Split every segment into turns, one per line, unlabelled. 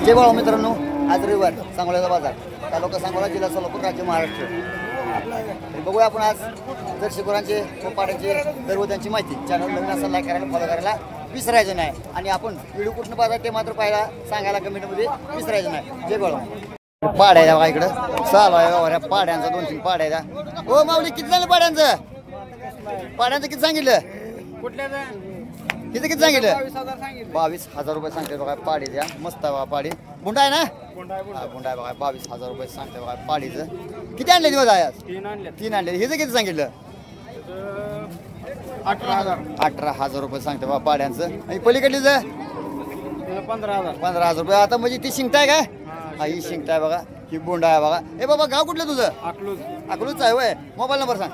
जय बाळा मित्रांनो, आज रविवार, सांगोल्याचा बाजार, तालुका सांगोला, जिल्हा सोलापूर, राज्य महाराष्ट्र. बघूया आपण आज जर्सी गुरांचे व पाड्यांचे सर्व त्यांची माहिती. चॅनल नवीन असेल लाईक करायला, फॉलो करायला विसरायचं नाही. आणि आपण व्हिडिओ कुठून पाहता ते मात्र पाहायला सांगायला कमेंटमध्ये विसरायचं नाही. जय बाळा. पाड्या आहे बघा इकडं चालू आहे व्यवहार पाड्यांचा. 2-3 पाड्या आहेत. हो माऊली, किती झालं पाड्यांचं? पाड्यांचं किती सांगितलं? किती सांगितलं? 22,000 रुपये सांगते बघा पाडी. द्या मस्त बघा पाडी. बुंडा आहे ना? बुंडा आहे बघा. 22,000 रुपये सांगते बघा पाडीचं. किती आणले दिवस आहे? 3 आणले. हिचं किती सांगितलं? 18,000 रुपये सांगते बघा पाड्यांचं. आणि पलीकडलीचं 15,000 रुपये. आता म्हणजे ती शिंगताय काय? हा, ही शिंगताय बघा. ही बुंडा आहे बघा. ए बाबा, गाव कुठलं तुझं? अकलूज आहे होय. मोबाईल नंबर सांग.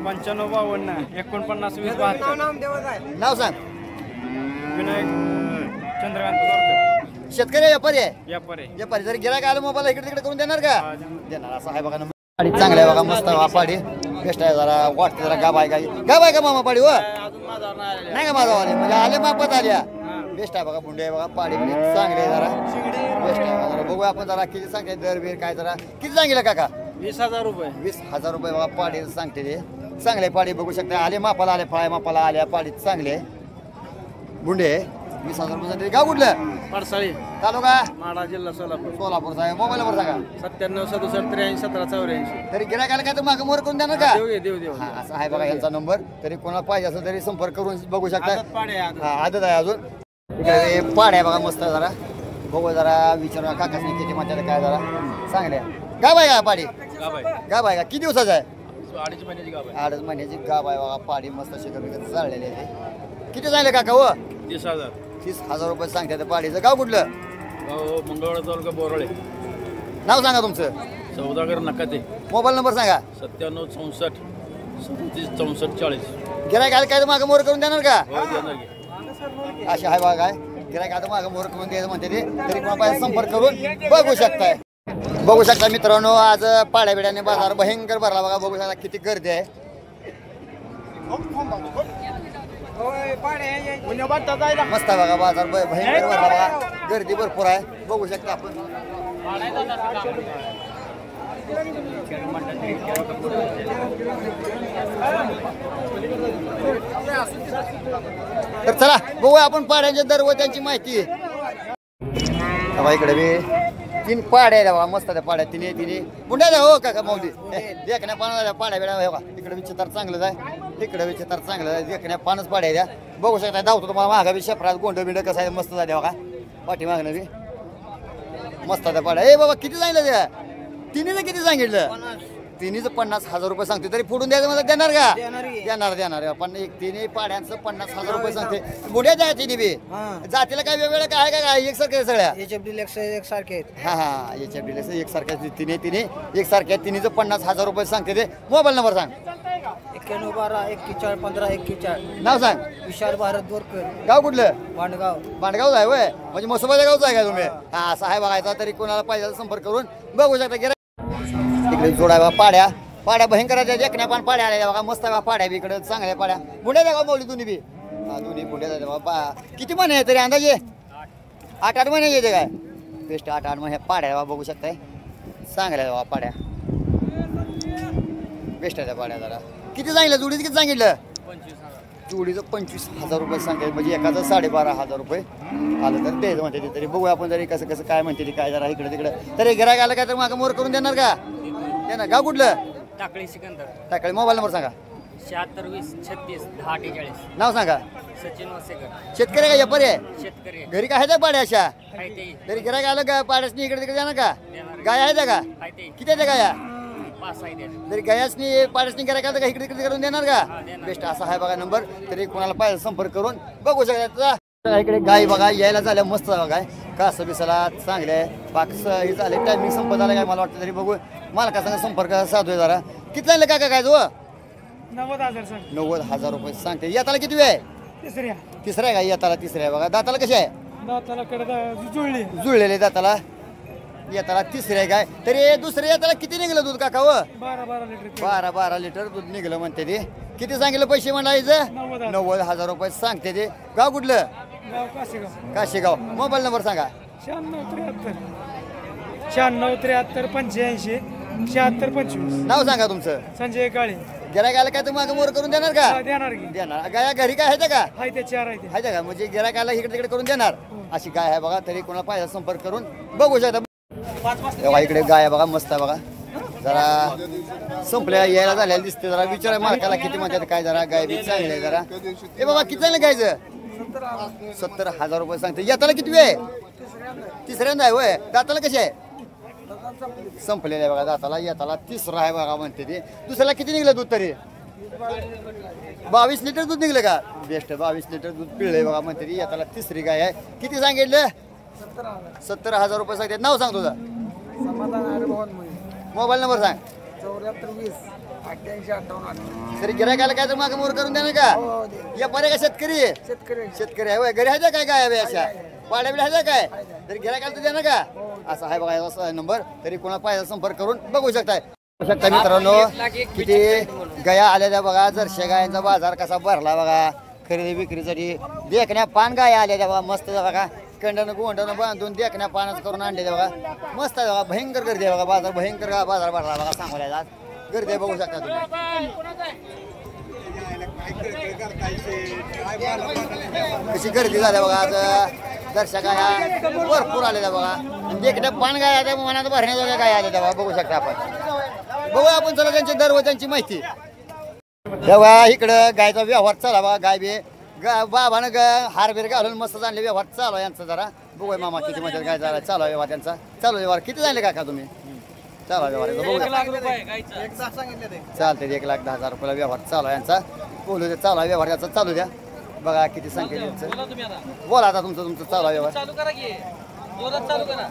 9552 49 20 72.
नाव सांग.
विनायक चंद्रकांत
शेतकरी व्यापारी आहे?
व्यापारी.
जर गिरायक आलं मोबाईल इकडे तिकडे करून देणार का? देणार. असं आहे बघा. पाडी चांगलं आहे बघा. मस्त आहे पाडी. बेस्ट आहे. जरा वाटते जरा गाब आहे का मामा पाडी? हो नाही का माझा वाले म्हणजे आले मापत आल्या. बेस्ट आहे बघा. बुंडे आहे बघा. पाडी म्हणजे चांगली आहे जरा. बेस्ट आहे बघा. बघूया आपण जरा किती सांगते दर बीर काय. जरा किती सांगितलं काका?
20,000 रुपये.
20,000 रुपये बघा पाडी सांगते ते. चांगले पाडी बघू शकता. आले मापाला आले, फळ्या मापाला आल्या. पाडी चांगले बुंडे. 20,000 रुपये सांगते. गाव कुठलं?
पडसाळी
तालुका
माडा, जिल्हा सोलापूर.
सोलापूरचा आहे. मोबाईल नंबर सांगा.
97 67 83 17 84.
तरी गिरायक आलं काय तर मागं मोर करून देणार का?
देऊ.
हा, असं आहे बघा यांचा नंबर. तरी कोणाला पाहिजे असेल तरी संपर्क करून बघू शकता. हा, आदत आहे अजून. इकडे पाड्या बघा मस्त जरा. बघू जरा विचारू काकाच किती म्हणतात काय जरा चांगले. गाव आहे का पाडी? गाव आहे का? किती दिवसाचा आहे?
2.5 महिन्याची गाव आहे.
2.5 महिन्याची गाव आहे बघा. पाडी मस्त शिकत चाललेली आहे. किती झाले काका? हो
30,000.
30,000 रुपये सांगते पाडीचं. गाव कुठलं?
मंगळवार तालुका बोरळे.
नाव सांगा तुमचं.
सौदागर नकाते.
मोबाईल नंबर सांगा.
97 64 37 64 40.
गिरायक आलं काय तर मागं मोर करून देणार का?
देणार की.
अशी आहे बघा. काय गिरायक आता मागं मोर करून द्यायचं म्हणते ते. तरी कोणा पाहिजे संपर्क करून बघू शकताय. बघू शकता मित्रांनो, आज पाड्या बिड्याने बाजार भयंकर भरला बघा. बघू शकता किती गर्दी आहे. मस्त आहे बघा बाजार. भयंकर भरला बघा. गर्दी भरपूर आहे. बघू शकता आपण. तर चला बघूया आपण पाड्यांचे दर व त्यांची माहिती. इकडे बी 3 पाड्या आहे बघा. मस्त त्या पाड्या तिने बुंड्या द्या. हो काका माऊली. देखण्या पाना पाड्या बिड्या बघा. इकडे बी चितार चांगलं आहे. इकडे बी चितार चांगलं आहे. देखण्या पानच पाड्या द्या. बघू शकता. धावतो तुम्हाला मागा बी शेपरात गोंड बिंड कसं आहे मस्त झाले बघा. पाठी मागणं बी मस्त त्या पाड्या. ए बाबा, किती सांगितलं त्या? तिन्हीचं किती सांगितलं? तिन्हीचं 50,000 रुपये सांगते. तरी फोडून द्यायचं मला देणार का? देणार. पण एक तिन्ही पाड्यांचं 50,000 रुपये सांगते. बुड्या द्या तिन्ही बी. जातीला काय वेगवेगळं काय काय एकसारखे सगळ्या?
एकसारखे.
हा याच्या एकसारख्या तिन्ही एकसारख्या. तिन्हीचं 50,000 रुपये सांगते ते. मोबाईल नंबर सांग.
91 12 41 15 41.
नाव सांग.
विशाल भारत बोरकर.
गाव कुठलं?
भांडगाव
आहे होय. म्हणजे मसोबाच्या गावचा आहे का तुम्ही? हा, असं आहे बघायचा. तरी कोणाला पाहिजे संपर्क करून बघू शकता. इकडे जोडा बघा. पाड्या भयंकर देखण्या पण पाड्या आल्या बघा. मस्त बघा पाड्या बी इकडे चांगल्या पाड्या. बुंड्या द्या का माऊली? दोन्ही बी. हा, दोन्ही बुंड्या द्या बाबा. किती महिने आहे तरी अंदाजे? 8-8 महिने येते काय? बेस्ट 8-8 महिने पाड्या बघू शकताय. चांगल्या बाबा पाड्या. बेस्ट आहे त्या पाड्या. जरा किती सांगितलं जोडीचं? किती सांगितलं?
25,000.
जोडीचं 25,000 रुपये सांगते. म्हणजे एकाचं 12,500 रुपये आलं तर द्यायचं म्हणते. तरी बघूया आपण तरी कसं काय म्हणते काय जरा इकडे तिकडे. तरी गिरायक आलं काय तर मागं मोर करून देणार का? देणार. गाव कुठलं?
टाकळी सिकंदर.
टाकळी. मोबाईल नंबर सांगा.
76 20 36 10 48.
नाव सांगा.
सचिन वसेकर.
शेतकरी काय व्यापारी आहे?
शेतकरी.
घरी काय आहे त्या पाड्या अशा?
आहे ते.
तरी गिरायक आलं का पाड्यासनी इकडे तिकडे जाणार का?
देणार.
गाय आहे त्या का?
आहे ते.
किती आहे त्या गाया?
5 आहे ते.
तरी गायासनी पाड्यासनी गिरायक आलं का इकडे तिकडे करून देणार का?
देणार.
बेस्ट असा आहे बघा नंबर. तरी कोणाला पाहिजे संपर्क करून बघू शकता. इकडे गाय बघा यायला झाल्या मस्त बघा. कास बिसाला चांगले आहे. पाक्स हे झाले. टायमिंग संपत आलं काय मला वाटतं. तरी बघू मालकासंग संपर्क साधूया जरा. किती झाले काका काय? 90,000 रुपये सांगते. येताला किती वेळ आहे? तिसऱ्या आहे का? येताला तिसऱ्या आहे बघा. दाताला कशी आहे? जुळलेले दाताला. येताला तिसऱ्या आहे काय? तरी दुसऱ्या येताला किती निघलं दूध काका? 12 लिटर दूध निघलं म्हणते ते. किती सांगितलं पैसे म्हणायचं? 90,000 रुपये सांगते ते. गाव कुठलं? काशीगाव. मोबाईल नंबर सांगा.
96 73 85 76 25
नाव सांगा तुमचं.
संजय काळे
गिरायकाला काय तुम्ही मागं मोर करून देणार का?
देणार की
देणार. गाया घरी काय आहे का?
हाय ते 4 आहे ते
आहे का? म्हणजे गिरायकाला इकडे तिकडे करून देणार अशी गाय आहे बघा. तरी कोणाला पाहिजे संपर्क करून बघू शकता. तेव्हा इकडे गाय आहे बघा, मस्त आहे बघा. जरा संपल्या यायला झालेल्या दिसते. जरा विचारा मालकाला किती म्हणतात काय. जरा गाय बी चांगली आहे जरा. ए बाबा किती चांगलं गायचं? 70,000 रुपये सांगते. येताला किती वेळ? तिसऱ्यांदा आहे होय. दाताला कशी आहे? संपलेलं आहे बघा दाताला. येताला तिसरा आहे बघा म्हणते ते. दुसऱ्याला किती निघलं दूध तरी? 22 लिटर दूध निघलं का? बेस्ट. 22 लिटर दूध पिळलंय बघा म्हणते ती. येताला तिसरी गाय आहे. किती सांगितलं? 70,000 रुपये सांगते. नाव सांग तुझं. मोबाईल नंबर सांग. 7420 तरी गिरायकाला काय तर मागं मोर करून देणार का? या पर्या का शेतकरी? शेतकरी आहे होय. घरी आहे काय गाय आहे अशा? पाड्या बिड्या आहे काय? तरी गिरायकाला तर देणार का? असं आहे बघा. असा आहे नंबर. तरी कोणा पाहिजे संपर्क करून बघू शकताय. शकता मित्रांनो किती गाया आलेल्या बघा. जर्शी गायांचा बाजार कसा भरला बघा. खरेदी विक्रीसाठी देखण्या पान गाया आलेल्या बघा. मस्त बघा. कंडनं गोंडनं बांधून देखण्या पानच करून आणलेल्या बघा. मस्त आहे बघा. भयंकर गर्दी आहे बघा. बाजार भयंकर बाजार भरला बघा. सांगोल्याला गर्दी आहे बघू शकता तुम्ही. कशी गर्दी झाल्या बघा. आज दर्शक गाया भरपूर आलेल्या बघा. देखण्या पान गाया त्या मनात भरण्याच्या गाया आलेल्या बघा. बघू शकता आपण. बघूया आपण चला त्यांची दर व त्यांची माहिती. तेव्हा इकडं गायचा व्यवहार चालला बघा. गाय बी बाबानं हारबीर घालून मस्त चालले. व्यवहार चालू आहे यांचा. जरा बघूया मामा किती म्हणतात. काय झाला चालू आहे व्यवहार त्यांचा. चालू व्यवहार किती झाले का तुम्ही? चालू व्यवहार चालते. 1,10,000 रुपयाला व्यवहार चालू आहे यांचा. बोलू द्या. चालू आहे व्यवहार याचा. चालू द्या. बघा किती संख्या त्यांचं. बोला आता तुमचं चालू आहे व्यवहार.
चालू करा की जोरात चालू करा.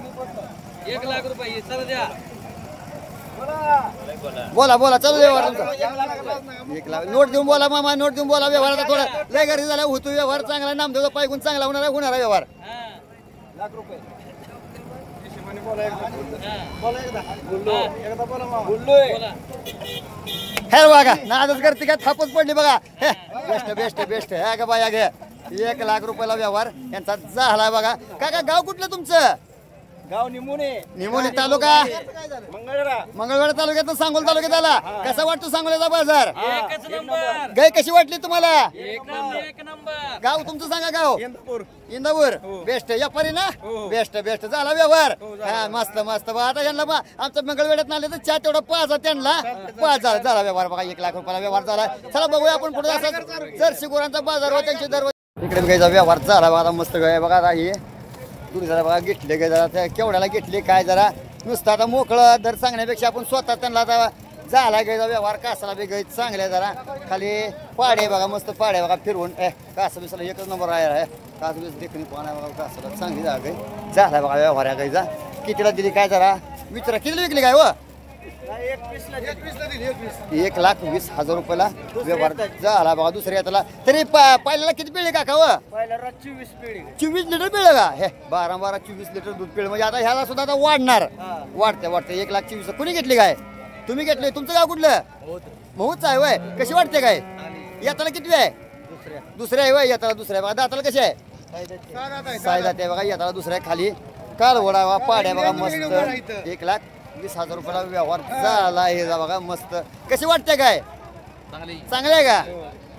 1,00,000 रुपये चला द्या.
बोला चालू व्यवहार तुमचा. 1,00,000 नोट देऊन बोला मामा. नोट देऊन बोला. व्यवहार आता थोडा लय गर्दी झाला. होतो व्यवहार चांगला. नामदेव पायगुण चांगला होणार आहे व्यवहार. हे बघा नादच करते का? थापच पडली बघा. बेस्ट हे का बाया घे. 1,00,000 रुपयाला व्यवहार यांचा झाला बघा. काका गाव कुठलं तुमचं?
गाव निमोनी
तालुका मंगळवेढा तालुक्यात सांगोल तालुक्यात आला. कसा वाटतो सांगोल्याचा बाजार?
एकच नंबर.
गाय कशी वाटली तुम्हाला?
एक नंबर.
गाव तुमचं सांगा. गाव इंदापूर. बेस्ट व्यापारी ना? बेस्ट झाला व्यवहार. हा मस्त बघा. आता यांना बा आमच्या मंगळवेढ्यात आले तर चहा तेवढा पाच त्यांना पाच झाला व्यवहार बघा. 1,00,000 रुपयाला व्यवहार झाला. चला बघूया आपण पुढे. असा जर्सी गुरांचा बाजार व त्यांचे दर इकडे गायचा व्यवहार झाला बघा. मस्त गाय बघा. आता ही तुम्ही जरा बघा घेतले गे. जरा त्या केवढ्याला घेतले काय. जरा नुसतं आता मोकळं दर सांगण्यापेक्षा आपण स्वतः त्यांना आता झाला गायचा व्यवहार. कासाला बी गाय चांगल्या. जरा खाली पाडे बघा. मस्त पाडे बघा. फिरवून कासा बिसाला एकच नंबर आहे. कास बीस देखणी पाहणा बघा. कासाला चांगली जागा गाय झाला बघा व्यवहार या गायचा. कितीला दिली काय जरा विचारा. कितीला विकली काय? व 1,20,000 रुपयाला व्यवहार झाला बघा. दुसऱ्या त्याला तरी पहिल्याला किती पिळे काका? व 24 लिटर पिळलं का? हे 12 24 लिटर दूध पिळ. म्हणजे आता ह्याला सुद्धा आता वाढणार. वाढते 1,24,000. कुणी घेतली काय? तुम्ही घेतले. तुमचं गाव कुठलं? महूच आहे वय. कशी वाटते काय? येताला किती आहे? दुसऱ्या आहे वय. येताला दुसऱ्या बघा. दाताला कशी आहे? साय जाते बघा. येताला दुसऱ्या खाली कालवडा पाड्या बघा. मस्त 1,20,000 रुपयाला व्यवहार झाला हे बघा. मस्त कशी वाटते काय? चांगली आहे का?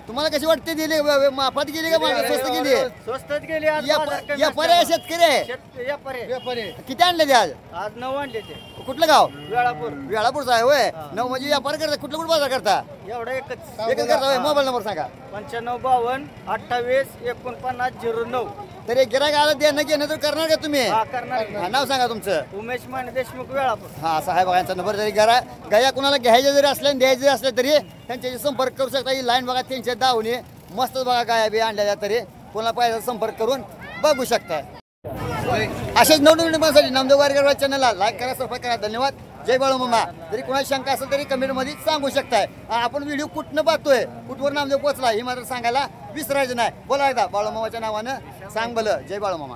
तुम्हाला कशी वाटते? दिली माफात गेली का? स्वस्त गेली?
स्वस्तात गेली.
व्यापारी आहे शेतकरी आहे? किती आणले ते आज?
9 आणले ते.
कुठलं गाव?
वेळापूर.
वेळापूरचा आहे होय. 9 म्हणजे व्यापार करता. कुठलं बाजार करता?
एवढा
एकच करता होय. मोबाईल नंबर सांगा.
9552 28 49 09.
तरी गिरायक आलं देणं घेणं तर करणार का तुम्ही?
करणार.
हा, नाव सांगा तुमचं.
उमेश माने देशमुख वेळापूर.
हा असा आहे बघा यांचा नंबर. जरी गाया कुणाला घ्यायचे जरी असले द्यायचे जरी असले तरी त्यांच्याशी संपर्क करू शकता. ही लाईन बघा त्यांच्या दावणी मस्त बघा. गाया बी आणल्या तरी कोणाला पाहिजे संपर्क करून बघू शकता. असेच नवनवीन माणसासाठी नामदेव वारकर चॅनलला लाईक करा, सबस्क्राईब करा. धन्यवाद. जय बाळूमामा. जरी कोणाची शंका असेल तरी कमेंटमध्ये सांगू शकताय. आपण व्हिडिओ कुठनं पाहतोय, कुठवर नामदेव पोचला हे मात्र सांगायला विसरायचं नाही. बोला एकदा बाळूमामाच्या नावानं सांग भलं. जय बाळूमामा.